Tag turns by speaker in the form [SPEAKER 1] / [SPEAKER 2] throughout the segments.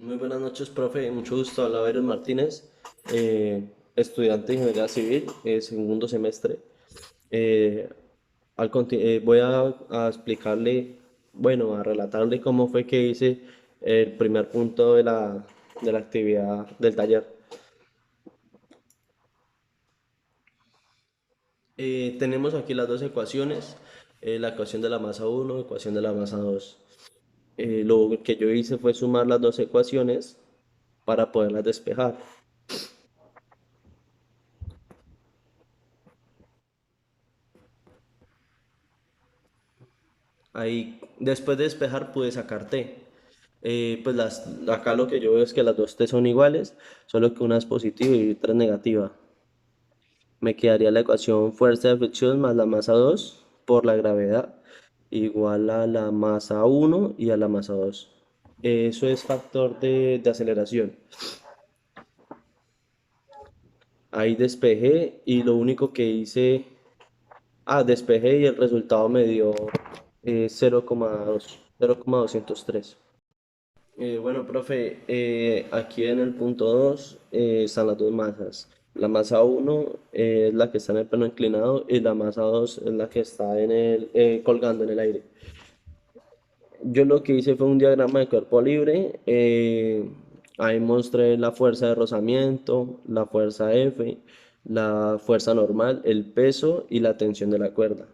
[SPEAKER 1] Muy buenas noches, profe. Mucho gusto. Habla Eres Martínez, estudiante de Ingeniería Civil, segundo semestre. Eh, Voy a explicarle, bueno, a relatarle cómo fue que hice el primer punto de la actividad del taller. Tenemos aquí las dos ecuaciones, la ecuación de la masa uno, ecuación de la masa 2. Lo que yo hice fue sumar las dos ecuaciones para poderlas despejar. Ahí, después de despejar, pude sacar T. Acá lo que yo veo es que las dos T son iguales, solo que una es positiva y otra es negativa. Me quedaría la ecuación fuerza de fricción más la masa 2 por la gravedad igual a la masa uno y a la masa 2. Eso es factor de aceleración. Ahí despejé y lo único que hice, despejé y el resultado me dio 0,2, 0,203. Bueno, profe, aquí en el punto 2 están las dos masas. La masa uno es la que está en el plano inclinado y la masa 2 es la que está colgando en el aire. Yo lo que hice fue un diagrama de cuerpo libre. Ahí mostré la fuerza de rozamiento, la fuerza F, la fuerza normal, el peso y la tensión de la cuerda.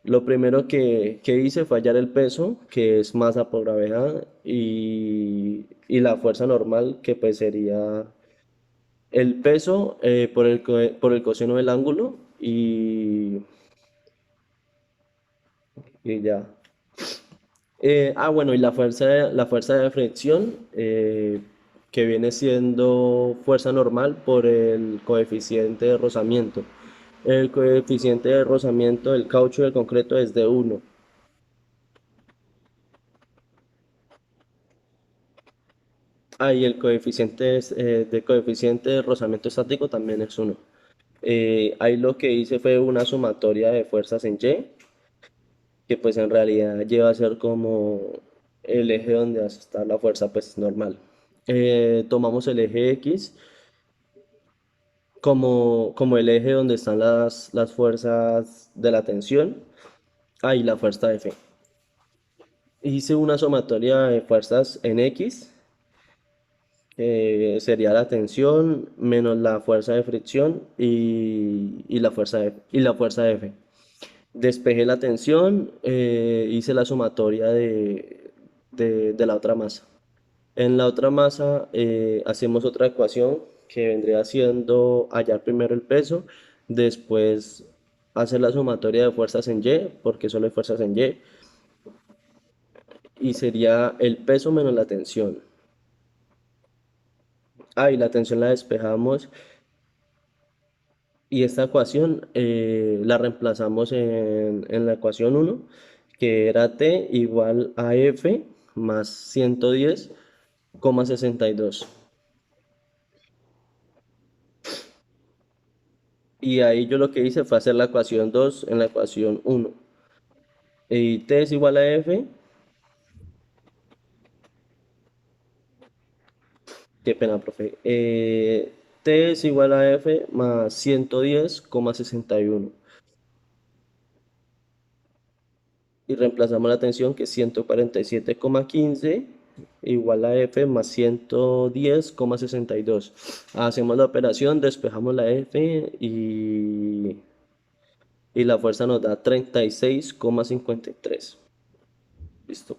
[SPEAKER 1] Lo primero que hice fue hallar el peso, que es masa por gravedad, y la fuerza normal, que pues sería el peso por el coseno del ángulo y ya. Bueno, y la fuerza de fricción, que viene siendo fuerza normal por el coeficiente de rozamiento. El coeficiente de rozamiento del caucho del concreto es de uno. Y el de coeficiente de rozamiento estático también es uno. Ahí lo que hice fue una sumatoria de fuerzas en Y, que pues en realidad lleva a ser como el eje donde está la fuerza pues normal. Tomamos el eje X como el eje donde están las fuerzas de la tensión, y la fuerza F. Hice una sumatoria de fuerzas en X, sería la tensión menos la fuerza de fricción y la fuerza F. Despejé la tensión, hice la sumatoria de la otra masa. En la otra masa hacemos otra ecuación que vendría siendo hallar primero el peso, después hacer la sumatoria de fuerzas en Y, porque solo hay fuerzas en y sería el peso menos la tensión. Y la tensión la despejamos y esta ecuación la reemplazamos en la ecuación uno, que era T igual a F más 110,62. Y ahí yo lo que hice fue hacer la ecuación 2 en la ecuación uno. Y T es igual a F, qué pena, profe. T es igual a F más 110,61. Y reemplazamos la tensión, que es 147,15 igual a F más 110,62. Hacemos la operación, despejamos la F y la fuerza nos da 36,53. Listo.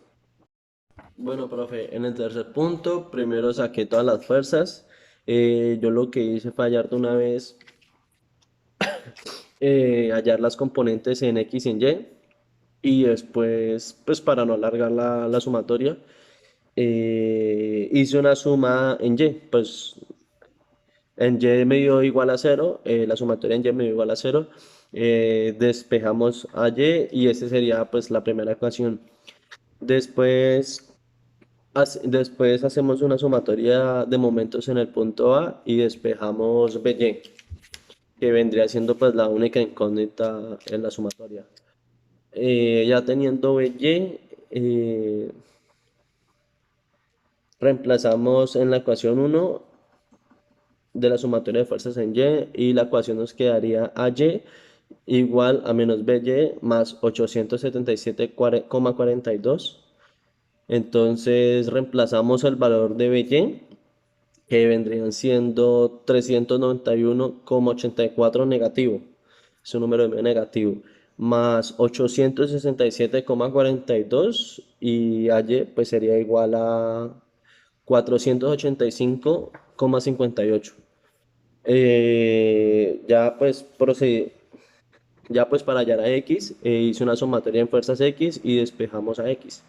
[SPEAKER 1] Bueno, profe, en el tercer punto, primero saqué todas las fuerzas. Yo lo que hice fue hallar de una vez, hallar las componentes en X y en Y. Y después, pues para no alargar la sumatoria, hice una suma en Y. Pues en Y me dio igual a cero, la sumatoria en Y me dio igual a cero. Despejamos a Y esa sería pues la primera ecuación. Después Después hacemos una sumatoria de momentos en el punto A y despejamos BY, que vendría siendo pues la única incógnita en la sumatoria. Ya teniendo BY, Reemplazamos en la ecuación uno de la sumatoria de fuerzas en y la ecuación nos quedaría AY igual a menos BY más 877,42. Entonces reemplazamos el valor de BY, que vendrían siendo 391,84 negativo, es un número de medio negativo, más 867,42 y AY pues sería igual a 485,58. Ya pues procedí, ya pues para hallar a X, hice una sumatoria en fuerzas X y despejamos a X.